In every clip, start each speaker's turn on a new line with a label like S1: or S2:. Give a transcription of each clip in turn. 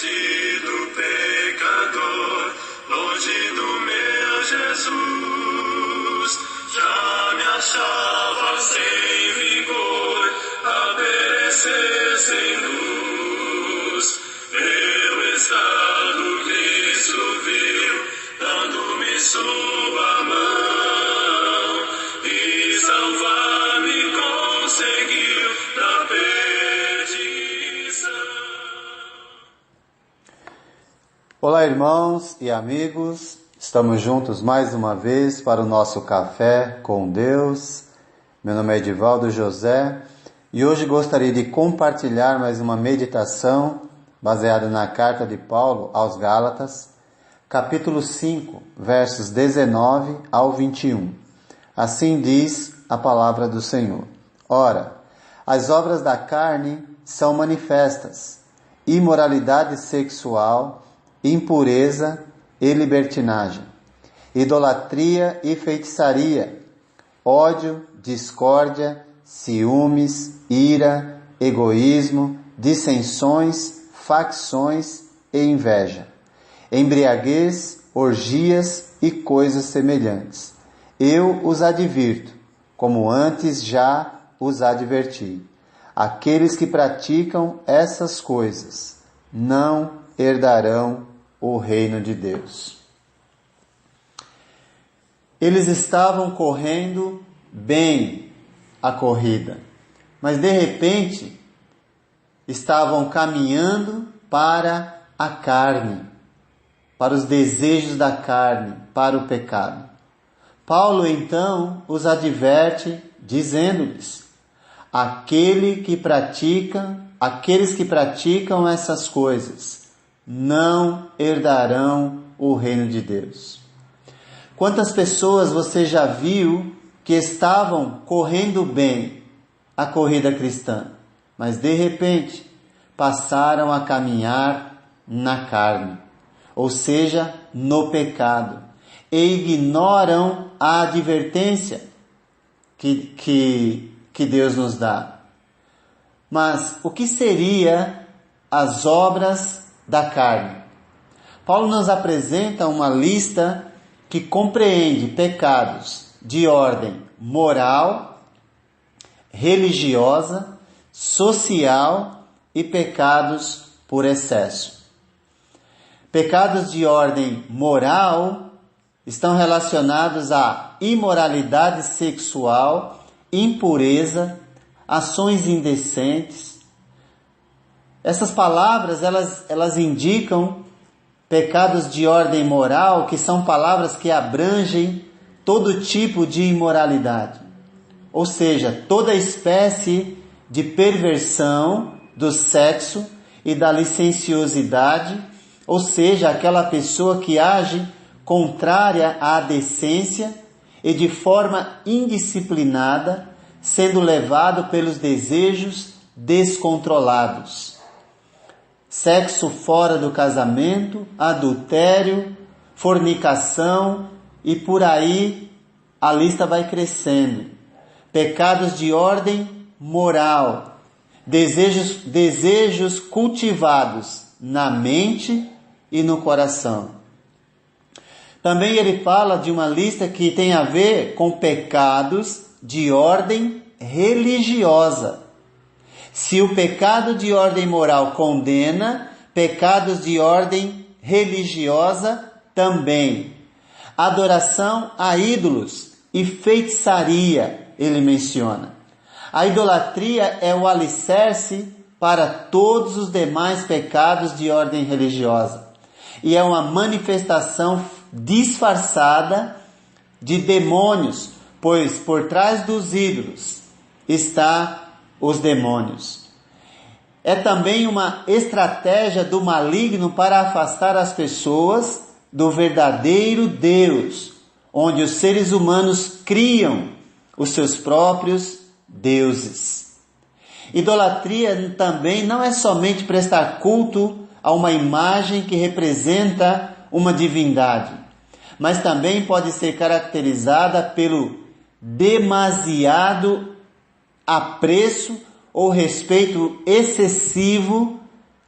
S1: perdido pecador, longe do meu Jesus, já me achava sem vigor, a perecer sem luz. Meu estado Cristo viu, dando-me sua mão, e salvar-me conseguiu da perdição.
S2: Olá, irmãos e amigos, estamos juntos mais uma vez para o nosso Café com Deus. Meu nome é Edivaldo José e hoje gostaria de compartilhar mais uma meditação baseada na carta de Paulo aos Gálatas, capítulo 5, versos 19 ao 21. Assim diz a palavra do Senhor. Ora, as obras da carne são manifestas: imoralidade sexual, impureza e libertinagem, idolatria e feitiçaria, ódio, discórdia, ciúmes, ira, egoísmo, dissensões, facções e inveja, embriaguez, orgias e coisas semelhantes. Eu os advirto, como antes já os adverti. Aqueles que praticam essas coisas não herdarão o reino de Deus. Eles estavam correndo bem a corrida, mas de repente estavam caminhando para a carne, para os desejos da carne, para o pecado. Paulo então os adverte dizendo-lhes: aqueles que praticam essas coisas não herdarão o reino de Deus. Quantas pessoas você já viu que estavam correndo bem a corrida cristã, mas de repente passaram a caminhar na carne, ou seja, no pecado, e ignoram a advertência que Deus nos dá? Mas o que seria as obras da carne? Paulo nos apresenta uma lista que compreende pecados de ordem moral, religiosa, social e pecados por excesso. Pecados de ordem moral estão relacionados à imoralidade sexual, impureza, ações indecentes. Essas palavras, elas indicam pecados de ordem moral, que são palavras que abrangem todo tipo de imoralidade. Ou seja, toda espécie de perversão do sexo e da licenciosidade, ou seja, aquela pessoa que age contrária à decência e de forma indisciplinada, sendo levado pelos desejos descontrolados. Sexo fora do casamento, adultério, fornicação e por aí a lista vai crescendo. Pecados de ordem moral, desejos cultivados na mente e no coração. Também ele fala de uma lista que tem a ver com pecados de ordem religiosa. Se o pecado de ordem moral condena, pecados de ordem religiosa também. Adoração a ídolos e feitiçaria, ele menciona. A idolatria é o alicerce para todos os demais pecados de ordem religiosa. E é uma manifestação disfarçada de demônios, pois por trás dos ídolos está os demônios. É também uma estratégia do maligno para afastar as pessoas do verdadeiro Deus, onde os seres humanos criam os seus próprios deuses. Idolatria também não é somente prestar culto a uma imagem que representa uma divindade, mas também pode ser caracterizada pelo demasiado apreço ou respeito excessivo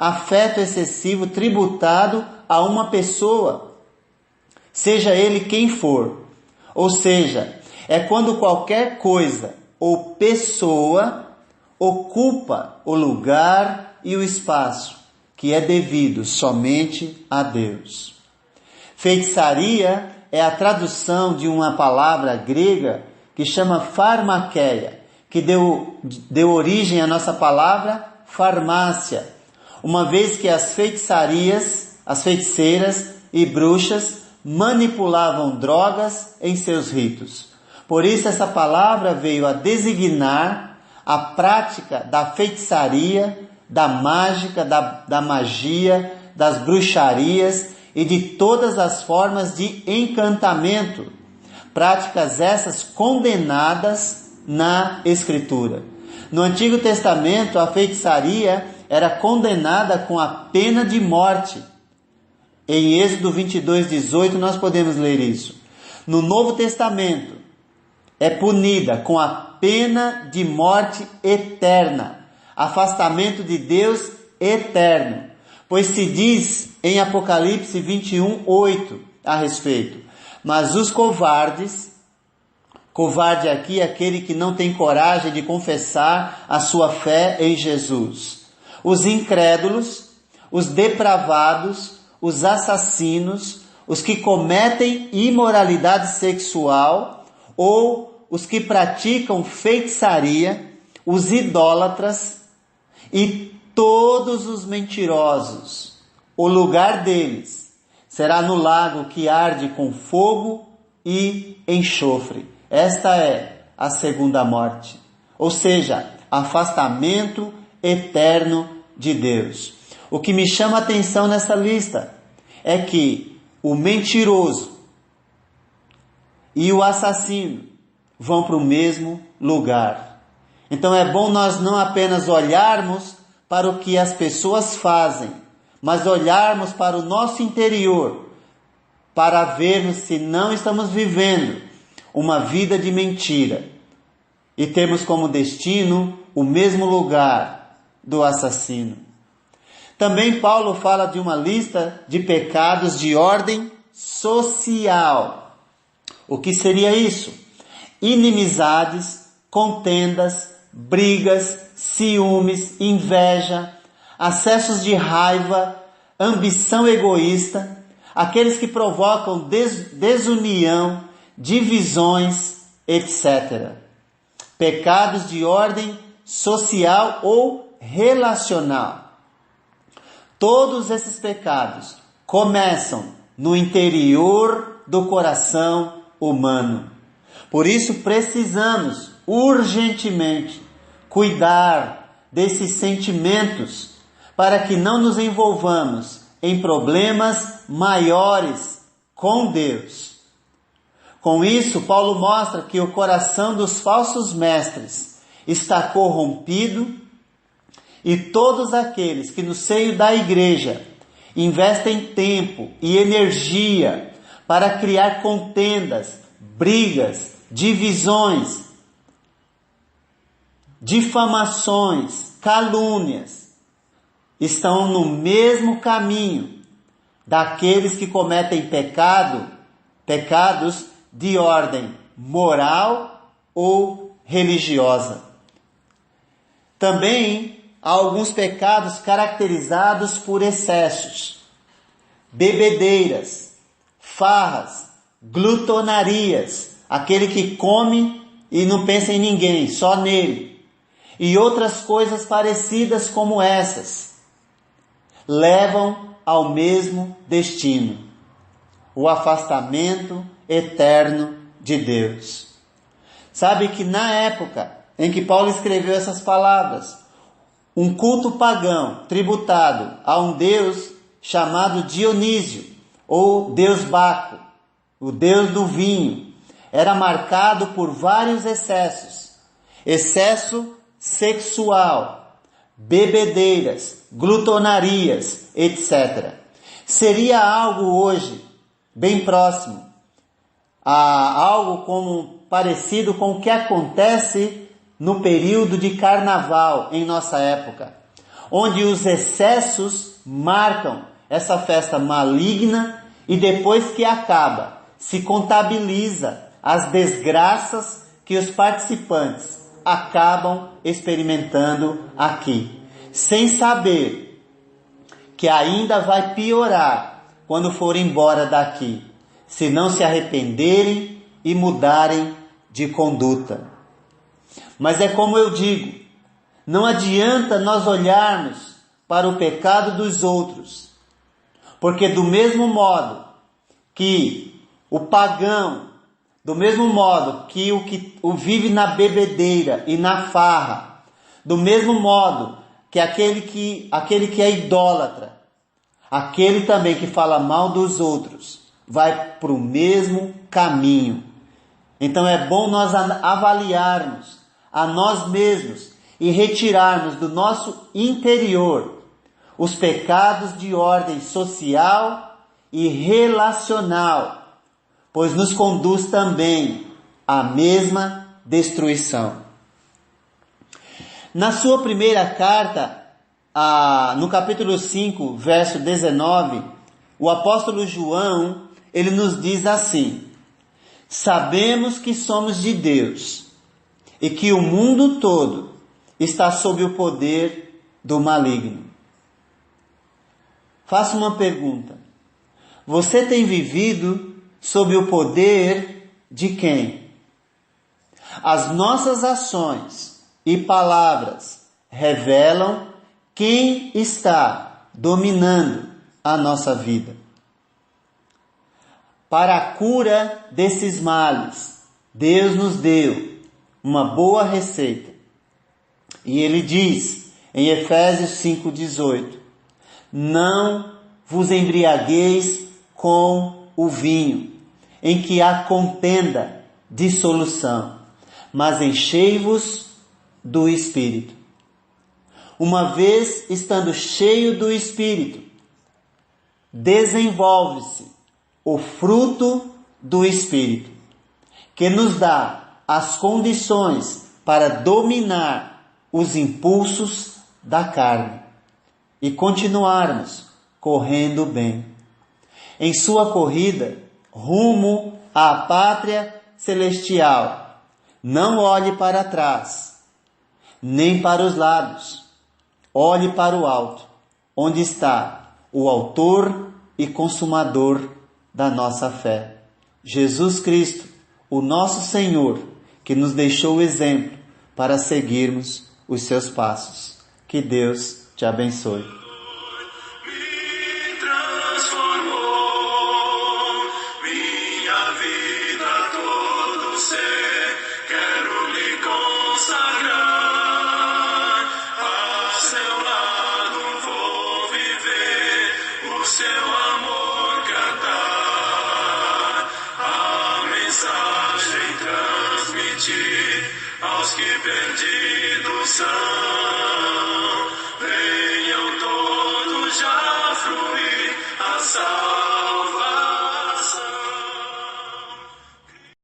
S2: afeto excessivo tributado a uma pessoa, seja ele quem for. Ou seja, é quando qualquer coisa ou pessoa ocupa o lugar e o espaço que é devido somente a Deus. Feitiçaria é a tradução de uma palavra grega que chama farmakeia, que deu origem à nossa palavra farmácia, uma vez que as feiticeiras e bruxas manipulavam drogas em seus ritos. Por isso essa palavra veio a designar a prática da feitiçaria, da mágica, da magia, das bruxarias e de todas as formas de encantamento, práticas essas condenadas na Escritura. No Antigo Testamento, a feitiçaria era condenada com a pena de morte. Em Êxodo 22:18 nós podemos ler isso. No Novo Testamento, é punida com a pena de morte eterna, afastamento de Deus eterno. Pois se diz em Apocalipse 21:8 a respeito: mas os covardes, covarde aqui é aquele que não tem coragem de confessar a sua fé em Jesus, os incrédulos, os depravados, os assassinos, os que cometem imoralidade sexual ou os que praticam feitiçaria, os idólatras e todos os mentirosos, o lugar deles será no lago que arde com fogo e enxofre. Esta é a segunda morte, ou seja, afastamento eterno de Deus. O que me chama a atenção nessa lista é que o mentiroso e o assassino vão para o mesmo lugar. Então é bom nós não apenas olharmos para o que as pessoas fazem, mas olharmos para o nosso interior, para vermos se não estamos vivendo uma vida de mentira e temos como destino o mesmo lugar do assassino. Também Paulo fala de uma lista de pecados de ordem social. O que seria isso? Inimizades, contendas, brigas, ciúmes, inveja, acessos de raiva, ambição egoísta, aqueles que provocam desunião, divisões, etc. Pecados de ordem social ou relacional. Todos esses pecados começam no interior do coração humano. Por isso precisamos urgentemente cuidar desses sentimentos para que não nos envolvamos em problemas maiores com Deus. Com isso, Paulo mostra que o coração dos falsos mestres está corrompido e todos aqueles que no seio da igreja investem tempo e energia para criar contendas, brigas, divisões, difamações, calúnias, estão no mesmo caminho daqueles que cometem pecados de ordem moral ou religiosa. Também há alguns pecados caracterizados por excessos, bebedeiras, farras, glutonarias, aquele que come e não pensa em ninguém, só nele, e outras coisas parecidas como essas, levam ao mesmo destino, o afastamento eterno de Deus. Sabe que na época em que Paulo escreveu essas palavras, um culto pagão tributado a um deus chamado Dionísio, ou Deus Baco, o deus do vinho, era marcado por vários excessos. Excesso sexual, bebedeiras, glutonarias, etc. Seria algo hoje bem próximo a algo como parecido com o que acontece no período de carnaval em nossa época, onde os excessos marcam essa festa maligna e depois que acaba, se contabiliza as desgraças que os participantes acabam experimentando aqui, sem saber que ainda vai piorar quando forem embora daqui, se não se arrependerem e mudarem de conduta. Mas é como eu digo, não adianta nós olharmos para o pecado dos outros, porque do mesmo modo que o pagão, do mesmo modo que o vive na bebedeira e na farra, do mesmo modo que aquele que é idólatra, aquele também que fala mal dos outros, vai para o mesmo caminho. Então é bom nós avaliarmos a nós mesmos e retirarmos do nosso interior os pecados de ordem social e relacional, pois nos conduz também à mesma destruição. Na sua primeira carta, no capítulo 5, verso 19, o apóstolo João, ele nos diz assim: sabemos que somos de Deus e que o mundo todo está sob o poder do maligno. Faço uma pergunta. Você tem vivido sob o poder de quem? As nossas ações e palavras revelam quem está dominando a nossa vida. Para a cura desses males, Deus nos deu uma boa receita. E ele diz em Efésios 5,18: não vos embriagueis com o vinho, em que há contenda, dissolução, mas enchei-vos do Espírito. Uma vez estando cheio do Espírito, desenvolve-se o fruto do Espírito, que nos dá as condições para dominar os impulsos da carne e continuarmos correndo bem em sua corrida rumo à pátria celestial. Não olhe para trás, nem para os lados. Olhe para o alto, onde está o autor e consumador da nossa fé, Jesus Cristo, o nosso Senhor, que nos deixou o exemplo para seguirmos os seus passos. Que Deus te abençoe.